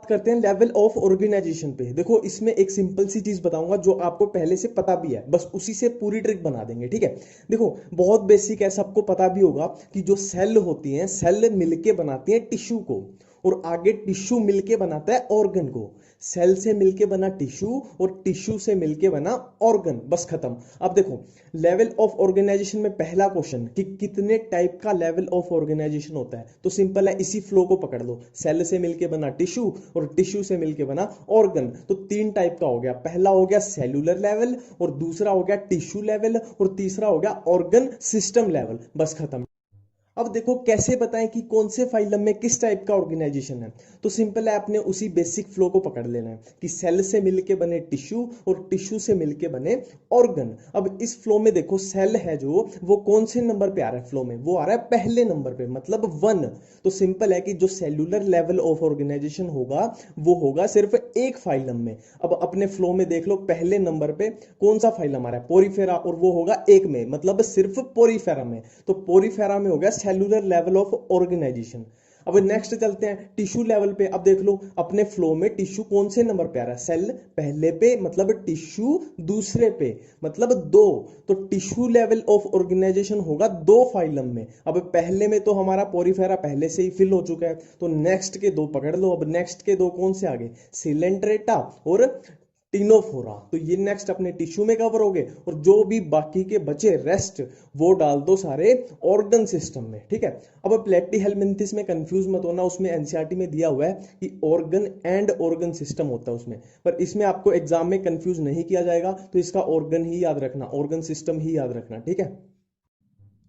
करते हैं level of organisation पे। देखो इसमें एक सिंपल सी चीज बताऊंगा जो आपको पहले से पता भी है, बस उसी से पूरी ट्रिक बना देंगे, ठीक है। देखो बहुत बेसिक है, सबको पता भी होगा कि जो सेल होती हैं, सेल मिलके बनाती हैं टिश्यू को, और आगे टिश्यू मिलके बनाता है ऑर्गन को। सेल से मिलके बना टिश्यू और टिश्यू से मिलके बना ऑर्गन, बस खत्म। अब देखो लेवल ऑफ ऑर्गेनाइजेशन में पहला क्वेश्चन कि कितने टाइप का लेवल ऑफ ऑर्गेनाइजेशन होता है, तो सिंपल है, इसी फ्लो को पकड़ लो। सेल से मिलके बना टिश्यू और टिश्यू से मिलके बना ऑर्गन, तो तीन टाइप का हो गया। पहला हो गया सेलुलर लेवल, और दूसरा हो गया टिश्यू लेवल, और तीसरा हो गया ऑर्गन सिस्टम लेवल, बस खत्म। अब देखो कैसे बताएं कि कौन से फाइलम में किस टाइप का ऑर्गेनाइजेशन है, तो सिंपल है, आपने उसी बेसिक फ्लो को पकड़ लेना है कि सेल से मिलके बने टिश्यू और टिश्यू से मिलके बने ऑर्गन। अब इस फ्लो में देखो सेल है जो, वो कौन से नंबर पे आ रहा है फ्लो में, वो आ रहा है पहले नंबर पे, मतलब 1। तो सिंपल है कि जो सेलुलर लेवल ऑफ ऑर्गेनाइजेशन होगा वो होगा सिर्फ एक फाइलम में। अब अपने फ्लो में देख लो, पहले नंबर पे कौन सा फाइलम आ रहा है, पोरीफेरा, और वो होगा एक में, मतलब सिर्फ पोरीफेरा में। तो पोरीफेरा में हो गया सेलुलर लेवल ऑफ ऑर्गेनाइजेशन। अब नेक्स्ट चलते हैं टिश्यू लेवल पे। अब देख लो अपने फ्लो में टिश्यू कौन से नंबर पे आ रहा है, सेल पहले पे, मतलब टिश्यू दूसरे पे, मतलब 2। तो टिश्यू लेवल ऑफ ऑर्गेनाइजेशन होगा 2 फाइलम में। अब पहले में तो हमारा पोरीफेरा पहले से ही फिल हो चुका है, तो नेक्स्ट के 2 पकड़ लो। अब नेक्स्ट के 2 कौन से आगे, सिलेंट्रेटा और टिनोफोरा, तो ये नेक्स्ट अपने टिश्यू में कवर हो गए, और जो भी बाकी के बचे रेस्ट वो डाल दो सारे ऑर्गन सिस्टम में, ठीक है। अब प्लेटीहेल्मिन्थेस में कंफ्यूज मत होना, उसमें एनसीईआरटी में दिया हुआ है कि ऑर्गन एंड ऑर्गन सिस्टम होता है उसमें, पर इसमें आपको एग्जाम में कंफ्यूज नहीं किया जाएगा, तो इसका ऑर्गन ही याद रखना, ऑर्गन सिस्टम ही याद रखना, ठीक है।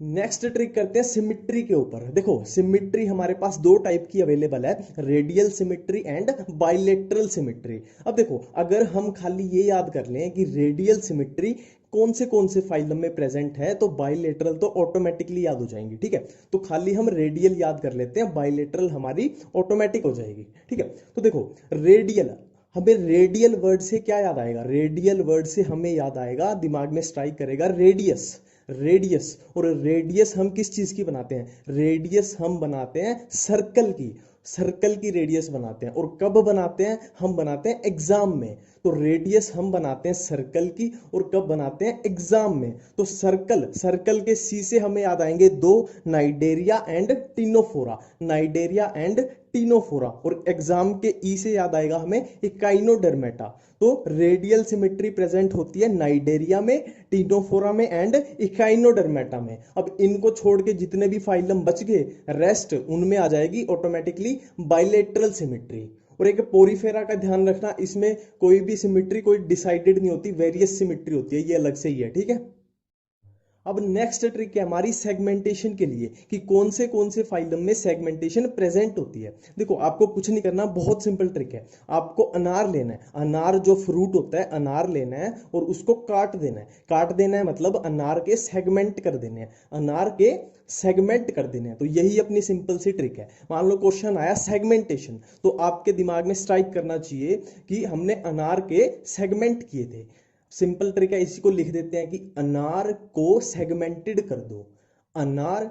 नेक्स्ट ट्रिक करते हैं सिमिट्री के ऊपर। देखो सिमिट्री हमारे पास 2 टाइप की अवेलेबल है, radial symmetry and bilateral symmetry. अब देखो अगर हम खाली ये याद कर लें कि रेडियल सिमिट्री कौन से फाइलम में प्रेजेंट है, तो बाइलेटरल तो ऑटोमेटिकली याद हो जाएंगी, ठीक है। तो खाली हम रेडियल याद कर लेते हैं, बाइलेटरल हमारी ऑटोमेटिक हो जाएगी, ठीक है। तो देखो रेडियल, हमें रेडियल वर्ड से क्या याद आएगा, रेडियल वर्ड से हमें याद आएगा, दिमाग में स्ट्राइक करेगा रेडियस। रेडियस, और रेडियस हम किस चीज की बनाते हैं, रेडियस हम बनाते हैं सर्कल की, सर्कल की रेडियस बनाते हैं। और कब बनाते हैं, हम बनाते हैं एग्जाम में। तो रेडियस हम बनाते हैं सर्कल की, और कब बनाते हैं, एग्जाम में। तो सर्कल, सर्कल के सी से हमें याद आएंगे 2, Cnidaria and Ctenophora, Cnidaria and Ctenophora. और एग्जाम के ई से याद आएगा हमें इकाइनोडर्मेटा। तो रेडियल सिमेट्री प्रेजेंट होती है नाइडेरिया में, टिनोफोरा में एंड इकाइनोडर्मेटा में। अब इनको छोड़ के जितने भी फाइलम बच गए रेस्ट, उनमें आ जाएगी ऑटोमेटिकली बाइलेटरल सिमेट्री। और एक पोरीफेरा का ध्यान रखना, इसमें कोई भी सिमेट्री कोई डिसाइडेड नहीं होती, वेरियस सिमेट्री होती है, ये अलग से ही है, ठीक है। अब नेक्स्ट ट्रिक है हमारी सेगमेंटेशन के लिए कि कौन से फाइलम में सेगमेंटेशन प्रेजेंट होती है। देखो आपको कुछ नहीं करना, बहुत सिंपल ट्रिक है। आपको अनार लेना है, अनार जो फ्रूट होता है अनार लेना है और उसको काट देना है। काट देना है मतलब अनार के सेगमेंट कर देने हैं, अनार के सेगमेंट कर देने हैं। तो यही अपनी सिंपल सी ट्रिक है। मान लो क्वेश्चन आया सेगमेंटेशन, तो आपके दिमाग में स्ट्राइक करना चाहिए कि हमने अनार के सेगमेंट किए थे। सिंपल ट्रिक है, इसी को लिख देते हैं कि अनार को सेगमेंटेड कर दो, अनार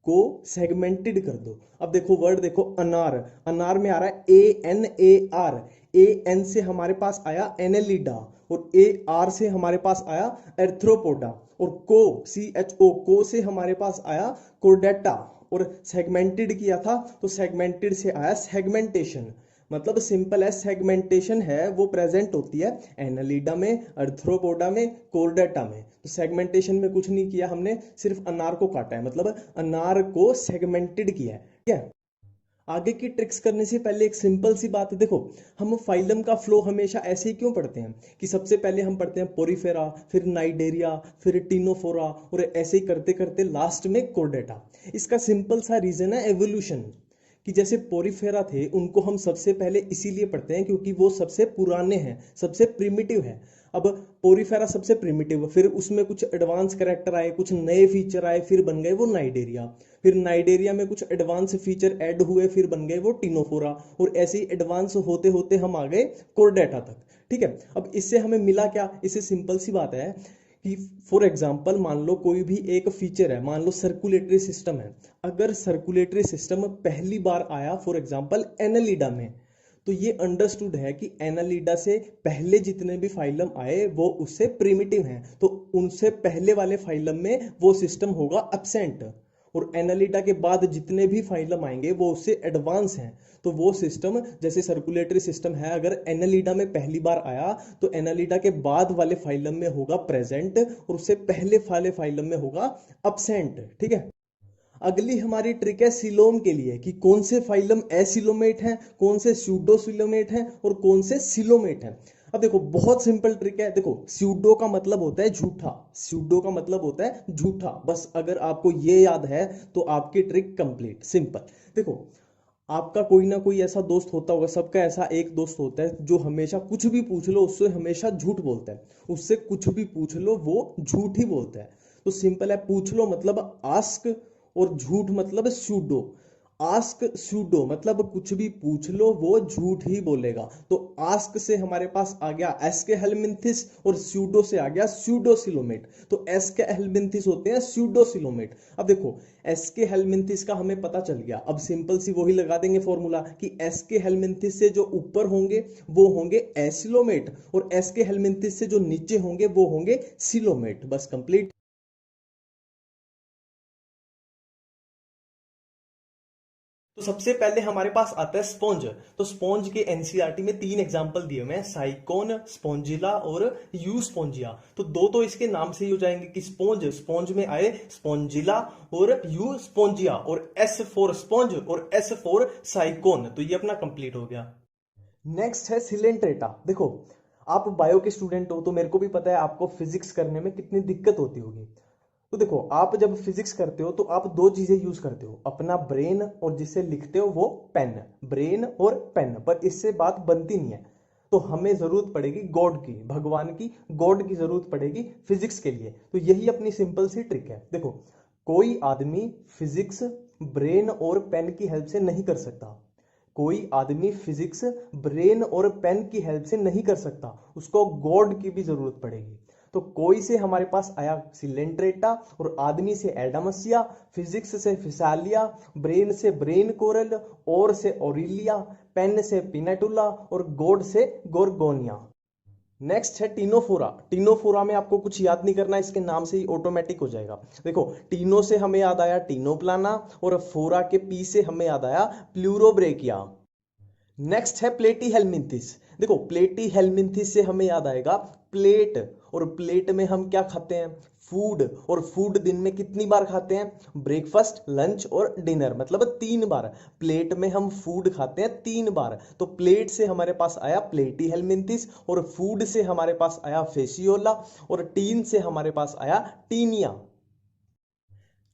को सेगमेंटेड कर दो। अब देखो वर्ड देखो अनार, अनार में आ रहा है ANAR, AN से हमारे पास आया एनेलिडा, और AR से हमारे पास आया एर्थ्रोपोडा, और CHO को से हमारे पास आया कोर्डेटा। और सेगमेंटेड किया था तो सेगमेंटेड से आया सेगमेंटेशन। मतलब सिंपल है, सेगमेंटेशन है वो प्रेजेंट होती है एनालिडा में, अर्थ्रोपोडा में, कोर्डेटा में। तो सेगमेंटेशन में कुछ नहीं किया हमने, सिर्फ अनार को काटा है, मतलब अनार को सेगमेंटेड किया है, ठीक है। आगे की ट्रिक्स करने से पहले एक सिंपल सी बात है, देखो हम फाइलम का फ्लो हमेशा ऐसे ही क्यों पढ़ते हैं कि सबसे पहले हम पढ़ते हैं पोरीफेरा, फिर नाइडेरिया, फिर टिनोफोरा, और ऐसे ही करते करते लास्ट में कोर्डेटा। इसका सिंपल सा रीजन है एवोल्यूशन, कि जैसे पोरीफेरा थे उनको हम सबसे पहले इसीलिए पढ़ते हैं क्योंकि वो सबसे पुराने हैं, सबसे प्रिमिटिव है। अब पोरीफेरा सबसे प्रिमिटिव, फिर उसमें कुछ एडवांस कैरेक्टर आए, कुछ नए फीचर आए, फिर बन गए वो नाइडेरिया। फिर नाइडेरिया में कुछ एडवांस फीचर ऐड हुए, फिर बन गए वो टिनोफोरा, और ऐसे ही एडवांस होते होते हम आ गए कोर्डेटा तक, ठीक है। अब इससे हमें मिला क्या, इससे सिंपल सी बात है कि फॉर एग्जाम्पल मान लो कोई भी एक फीचर है, मान लो सर्कुलेटरी सिस्टम है। अगर सर्कुलेटरी सिस्टम पहली बार आया फॉर एग्जाम्पल एनालिडा में, तो ये अंडरस्टूड है कि एनालिडा से पहले जितने भी फाइलम आए वो उससे प्रिमिटिव हैं, तो उनसे पहले वाले फाइलम में वो सिस्टम होगा एब्सेंट, और एनालिडा के बाद जितने भी फाइलम आएंगे वो उससे एडवांस हैं। तो वो सिस्टम जैसे सर्कुलेटरी सिस्टम है, अगर एनालिडा में पहली बार आया तो एनालिडा के बाद वाले फाइलम में होगा प्रेजेंट और उससे पहले वाले फाइलम में होगा अब्सेंट। ठीक है, अगली हमारी ट्रिक है सिलोम के लिए कि कौन से फाइलम एसिलोमेट हैं, कौन से स्यूडोसिलोमेट हैं और कौन से सिलोमेट हैं। अब देखो बहुत सिंपल ट्रिक है। देखो स्यूडो का मतलब होता है झूठा, स्यूडो का मतलब होता है झूठा। बस अगर आपको ये याद है तो आपकी ट्रिक कंप्लीट। सिंपल। देखो आपका कोई ना कोई ऐसा दोस्त होता होगा, सबका ऐसा एक दोस्त होता है जो हमेशा कुछ भी पूछ लो उससे हमेशा झूठ बोलता है, उससे कुछ भी पूछ लो वो झूठ ही बोलता है। तो सिंपल है, पूछ लो मतलब आस्क और झूठ मतलब सूडो। आस्क सूडो मतलब कुछ भी पूछ लो वो झूठ ही बोलेगा। तो आस्क से हमारे पास आ गया एस्के हेलमिंथिस और सूडो से आ गया सूडोसिलोमेट। तो एस्के हेलमिंथिस होते हैं सूडोसिलोमेट। अब देखो एस्के हेलमिंथिस का हमें पता चल गया, अब सिंपल सी वही लगा देंगे फॉर्मूला कि एस्के हेलमिंथिस से जो ऊपर होंगे वो होंगे एसिलोमेट और एस्के हेलमिंथिस से जो नीचे होंगे वो होंगे सिलोमेट। बस कंप्लीट। तो सबसे पहले हमारे पास आता है स्पॉन्ज। तो स्पॉन्ज के एनसीईआरटी में 3 एग्जांपल दिए हुए हैं, साइकोन, स्पॉन्जिला और यू स्पॉन्जिया। तो दो तो इसके नाम से ही हो जाएंगे कि स्पॉन्ज, स्पॉन्ज में आए स्पॉन्जिला और यू स्पॉन्जिया, और एस फॉर स्पॉन्ज और एस फॉर साइकोन। तो ये अपना कंप्लीट हो गया। नेक्स्ट है सिलेंट्रेटा। देखो आप बायो के स्टूडेंट हो तो मेरे को भी पता है आपको फिजिक्स करने में कितनी दिक्कत होती होगी। तो देखो आप जब फिजिक्स करते हो तो आप दो चीजें यूज करते हो, अपना ब्रेन और जिसे लिखते हो वो पेन। ब्रेन और पेन, पर इससे बात बनती नहीं है। तो हमें जरूरत पड़ेगी गॉड की, भगवान की, गॉड की जरूरत पड़ेगी फिजिक्स के लिए। तो यही अपनी सिंपल सी ट्रिक है। देखो कोई आदमी फिजिक्स ब्रेन और पेन की हेल्प से नहीं कर सकता, कोई आदमी फिजिक्स ब्रेन और पेन की हेल्प से नहीं कर सकता, उसको गॉड की भी जरूरत पड़ेगी। तो कोई से हमारे पास आया सिलेंट्रेटा और आदमी से एडामसिया, फिजिक्स से फिसालिया, ब्रेन से ब्रेन कोरल, और से ओरिलिया, पेन से पिनेटुला और गॉड से गोरगोनिया। नेक्स्ट है टीनोफोरा। टीनोफोरा में आपको कुछ याद नहीं करना, इसके नाम से ही ऑटोमेटिक हो जाएगा। देखो टीनो से हमें याद आया टीनोप्लाना और फोरा के पी से हमें याद आया प्लूरोब्रेकिया। नेक्स्ट है प्लेटी हेलमिंथिस। देखो प्लेटी हेलमिंथिस से हमें याद आएगा प्लेट, और प्लेट में हम क्या खाते हैं, फूड, और फूड दिन में कितनी बार खाते हैं, ब्रेकफास्ट, लंच और डिनर, मतलब 3 बार। प्लेट में हम फूड खाते हैं 3 बार। तो प्लेट से हमारे पास आया प्लेटी हेलमिंथिस और फूड से हमारे पास आया फेसियोला और टीन से हमारे पास आया टीनिया।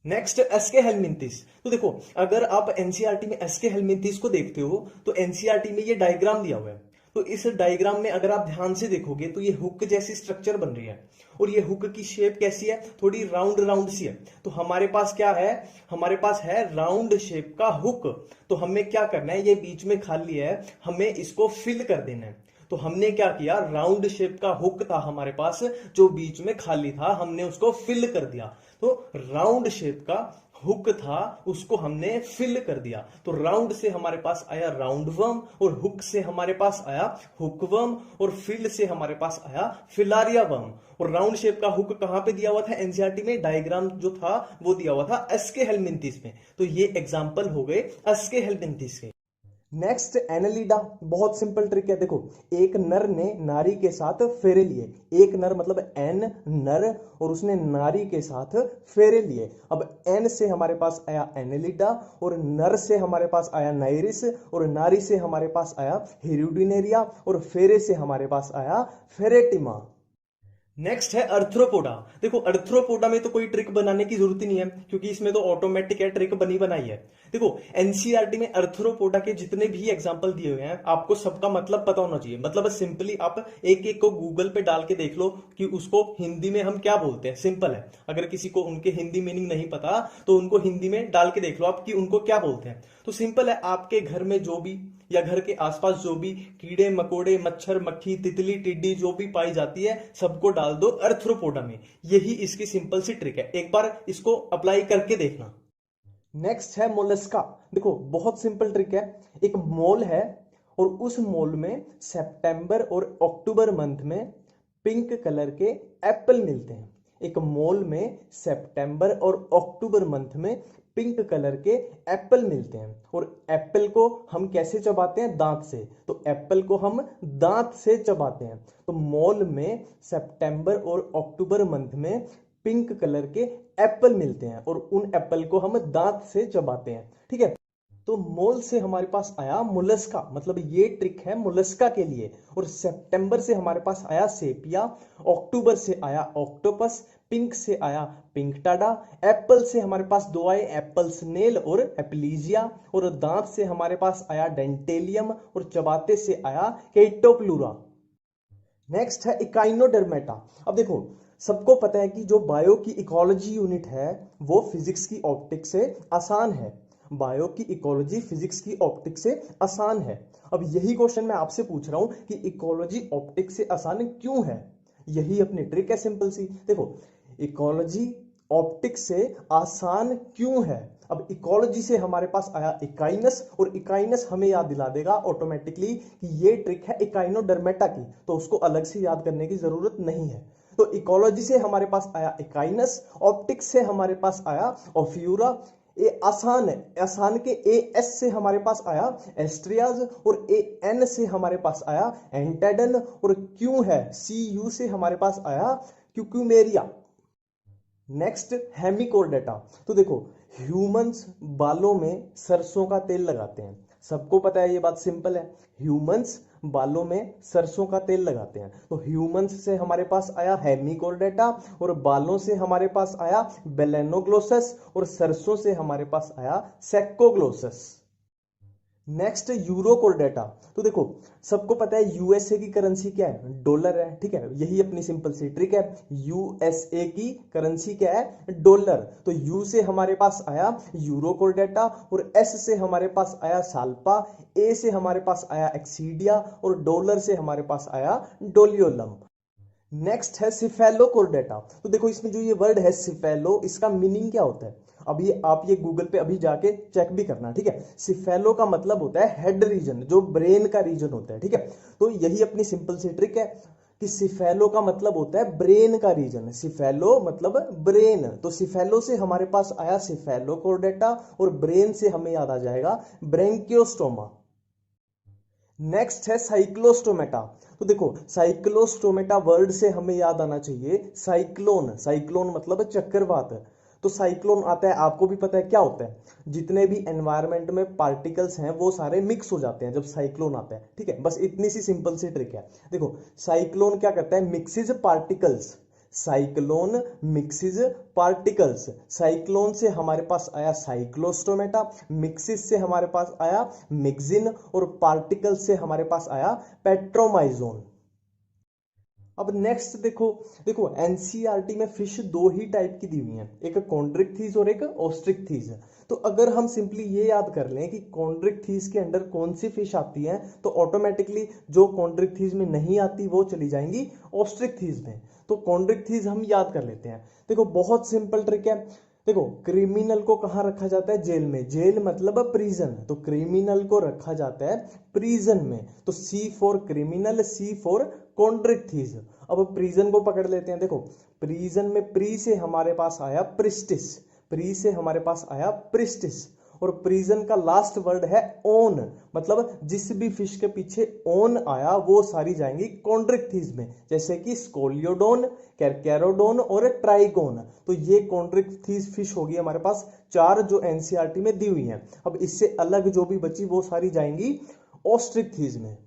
Next SK helminths. तो देखो अगर आप एनसीईआरटी में एसके हेलमिंथिस को देखते हो तो एनसीईआरटी में ये डायग्राम दिया हुआ है। तो इस डायग्राम में अगर आप ध्यान से देखोगे तो ये हुक जैसी स्ट्रक्चर बन रही है, और ये हुक की शेप कैसी है, थोड़ी राउंड राउंड सी है। तो हमारे पास क्या है, हमारे पास है राउंड शेप का हुक। तो हमें क्या करना है, ये बीच में खाली है, हमें इसको फिल कर देना है। तो हमने क्या किया, राउंड शेप का हुक था हमारे पास जो बीच में खाली था, हमने उसको फिल कर दिया। तो राउंड शेप का हुक था उसको हमने फिल कर दिया। तो राउंड से हमारे पास आया राउंड वर्म, और हुक से हमारे पास आया हुक वर्म, और फिल से हमारे पास आया फिलारिया वर्म। और राउंड शेप का हुक कहां पे दिया हुआ था एनसीईआरटी में, डायग्राम जो था वो दिया हुआ था एस्के हेलमिंथिस में। तो ये एग्जांपल हो गए एस्के हेलमिंथिस के। Next Annelida. बहुत सिंपल ट्रिक है। देखो एक नर ने नारी के साथ फेरे लिए, एक नर मतलब एन नर, और उसने नारी के साथ फेरे लिए। अब एन से हमारे पास आया एनालिडा, और नर से हमारे पास आया नाइरिस, और नारी से हमारे पास आया हिरुडिनेरिया, और फेरे से हमारे पास आया फेरेटिमा। नेक्स्ट है अर्थ्रोपोडा। देखो अर्थ्रोपोडा में तो कोई ट्रिक बनाने की जरूरत ही नहीं है क्योंकि इसमें तो ऑटोमेटिक है, ट्रिक बनी बनाई है। देखो एनसीईआरटी में अर्थ्रोपोडा के जितने भी एग्जांपल दिए हुए हैं आपको सबका मतलब पता होना चाहिए। मतलब सिंपली आप एक एक को गूगल पे डाल के देख लो कि उसको हिंदी में हम क्या बोलते हैं। सिंपल है, अगर किसी को उनके हिंदी मीनिंग नहीं पता तो उनको हिंदी में डाल के देख लो आप कि उनको क्या बोलते हैं। तो सिंपल है, आपके घर में जो भी या घर के आसपास जो भी कीड़े मकोड़े मच्छर मक्खी तितली टिड्डी जो भी पाई जाती है सबको डाल दो अर्थ्रोपोडा में। यही इसकी सिंपल सी ट्रिक है, एक बार इसको अप्लाई करके देखना। नेक्स्ट है मोलस्का। देखो बहुत सिंपल ट्रिक है। एक मोल है और उस मॉल में सितंबर और अक्टूबर मंथ में पिंक कलर के एप्पल मिलते हैं। एक मॉल में सितंबर और अक्टूबर मंथ में पिंक कलर के एप्पल मिलते हैं और एप्पल को हम कैसे चबाते हैं? दांत से। तो एप्पल को हम दांत से चबाते हैं। तो मॉल में सितंबर और अक्टूबर मंथ में पिंक कलर के एप्पल मिलते हैं और उन एप्पल को हम दांत से चबाते हैं। ठीक है, तो मोल से हमारे पास आया मोलस्का, मतलब ये ट्रिक है मोलस्का के लिए। और सितंबर से हमारे पास आया सेपिया, अक्टूबर से आया ऑक्टोपस, पिंक से आया पिंक टाडा, एप्पल से हमारे पास दो आए एप्पल स्नेल और एप्लीजिया, और दांत से हमारे पास आया डेंटेलियम और चबाते से आया केटोप्लूरा। नेक्स्ट है इकाइनोडर्मेटा। अब देखो, सबको पता है कि जो बायो की इकोलॉजी यूनिट है वो फिजिक्स की ऑप्टिक्स से आसान है। बायो की इकोलॉजी फिजिक्स की ऑप्टिक्स से आसान है। अब यही क्वेश्चन मैं आपसे पूछ रहा हूं कि इकोलॉजी ऑप्टिक्स से आसान क्यों है? यही अपनी ट्रिक है सिंपल सी। देखो, इकोलॉजी ऑप्टिक्स से आसान क्यों है? अब इकोलॉजी से हमारे पास आया इकाइनस, और इकाइनस हमें याद दिला देगा ऑटोमेटिकली कि ये ट्रिक है इकाइनोडर्मेटा की, तो उसको अलग से याद करने की जरूरत नहीं है। तो इकोलॉजी से हमारे पास आया इकाइनस, ऑप्टिक्स से हमारे पास आया ओफ्यूरा। ये आसान है, आसान के ए एस से हमारे पास आया एस्ट्रियाज, और ए एन से हमारे पास आया एंटेडन, और क्यों है सी यू से हमारे पास आया क्यूक्यूमेरिया। नेक्स्ट हेमिकोर्डेटा। तो देखो, ह्यूमंस बालों में सरसों का तेल लगाते हैं, सबको पता है, ये बात सिंपल है। ह्यूमंस बालों में सरसों का तेल लगाते हैं। तो ह्यूमंस से हमारे पास आया हेमिकोर्डेटा, और बालों से हमारे पास आया बेलेनोग्लोसस, और सरसों से हमारे पास आया सेक्कोग्लोसस। नेक्स्ट यूरोकोर्डेटा। तो देखो, सबको पता है यूएसए की करेंसी क्या है? डॉलर है। ठीक है, यही अपनी सिंपल सी ट्रिक है। यूएसए की करेंसी क्या है? डॉलर। तो यू से हमारे पास आया यूरोकोर्डेटा, और एस से हमारे पास आया साल्पा, ए से हमारे पास आया एक्सीडिया, और डॉलर से हमारे पास आया डोलियोलम। नेक्स्ट है सिफेलोकोर्डेटा। तो देखो, इसमें जो ये वर्ड है सिफेलो, इसका मीनिंग क्या होता है? अब ये आप ये गूगल पे अभी जाके चेक भी करना। ठीक है, सिफेलो का मतलब होता है हेड रीजन, जो ब्रेन का रीजन होता है। ठीक है, तो यही अपनी सिंपल सी ट्रिक है कि सिफेलो का मतलब होता है ब्रेन का रीजन। सिफेलो मतलब ब्रेन, तो सिफेलो से हमारे पास आया सिफेलोकोर्डेटा, और ब्रेन से हमें याद आ जाएगा ब्रेंकियोस्टोमा। नेक्स्ट है साइक्लोस्टोमेटा। तो देखो, साइक्लोस्टोमेटा वर्ड से हमें याद आना चाहिए साइक्लोन। साइक्लोन मतलब चक्रवात। तो साइक्लोन आता है, आपको भी पता है क्या होता है, जितने भी एनवायरनमेंट में पार्टिकल्स हैं वो सारे मिक्स हो जाते हैं जब साइक्लोन आता है। ठीक है, बस इतनी सी सिंपल सी ट्रिक है। देखो, साइक्लोन क्या करता है? Mixes particles. Cyclone mixes particles. Cyclone से हमारे पास आया साइक्लोस्टोमेटा, मिक्सिस से हमारे पास आया मिक्सिन, और पार्टिकल्स से हमारे पास आया पेट्रोमाइजोन। अब नेक्स्ट देखो, देखो एनसीईआरटी में फिश दो ही टाइप की दी हुई है, एक कॉन्ड्रिक्थीज और एक ऑस्ट्रिक्थीज। तो अगर हम सिंपली ये याद कर लें कि कॉन्ड्रिक्थीज के अंडर कौन सी फिश आती है, तो ऑटोमेटिकली जो कॉन्ड्रिक्थीज में नहीं आती वो चली जाएंगी ऑस्ट्रिक्थीज में। तो कॉन्ड्रिक्थीज हम याद कर लेते हैं। देखो, बहुत सिंपल ट्रिक है। देखो, क्रिमिनल को कहां रखा जाता है? जेल में। जेल मतलब प्रिजन, तो क्रिमिनल को रखा जाता है प्रिजन में। तो C for criminal, C for chondrichthyes. अब प्रिजन को पकड़ लेते हैं। देखो, प्रिजन में प्री से हमारे पास आया प्रिस्टिस, प्री से हमारे पास आया प्रिस्टिस, और प्रिजन का लास्ट वर्ड है ओन, मतलब जिस भी फिश के पीछे ओन आया वो सारी जाएंगी कॉन्ड्रिक्थीज में, जैसे कि स्कोलियोडोन, कैरकैरोडोन और ट्राइगोन। तो ये कॉन्ड्रिक्थीज फिश होगी हमारे पास चार, जो एनसीईआरटी में दी हुई है। अब इससे अलग जो भी बची वो सारी जाएंगी ऑस्ट्रिक्थीज में।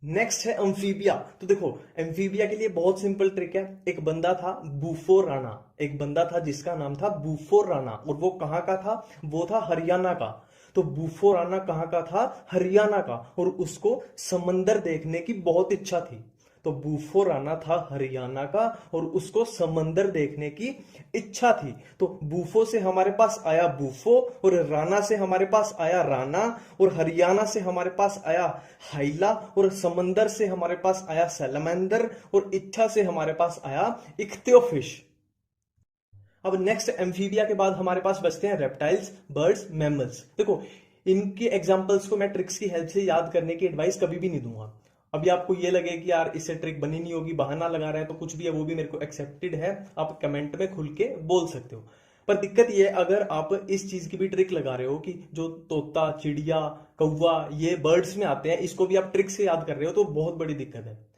नेक्स्ट है अम्फीबिया। तो देखो, एम्फीबिया के लिए बहुत सिंपल ट्रिक है। एक बंदा था बूफो राणा, एक बंदा था जिसका नाम था बूफो राणा, और वो कहां का था? वो था हरियाणा का। तो बूफो राणा कहां का था? हरियाणा का, और उसको समंदर देखने की बहुत इच्छा थी। तो बूफो राणा था हरियाणा का, और उसको समंदर देखने की इच्छा थी। तो बूफो से हमारे पास आया बूफो, और राणा से हमारे पास आया राणा, और हरियाणा से हमारे पास आया हाइला, और समंदर से हमारे पास आया सैलमेंदर, और इच्छा से हमारे पास आया इख्तियोफिश। अब नेक्स्ट एम्फीबिया के बाद हमारे पास बचते हैं रेप्टाइल्स, बर्ड्स, मैमल्स। देखो, इनके एग्जाम्पल्स को मैं ट्रिक्स की हेल्प से याद करने की एडवाइस कभी भी नहीं दूंगा। अभी आपको ये लगे कि यार इससे ट्रिक बनी नहीं होगी, बहाना लगा रहा है, तो कुछ भी है वो भी मेरे को एक्सेप्टेड है, आप कमेंट में खुल के बोल सकते हो। पर दिक्कत ये है, अगर आप इस चीज की भी ट्रिक लगा रहे हो कि जो तोता, चिड़िया, कौवा, ये बर्ड्स में आते हैं, इसको भी आप ट्रिक से याद कर रहे हो, तो बहुत बड़ी दिक्कत है।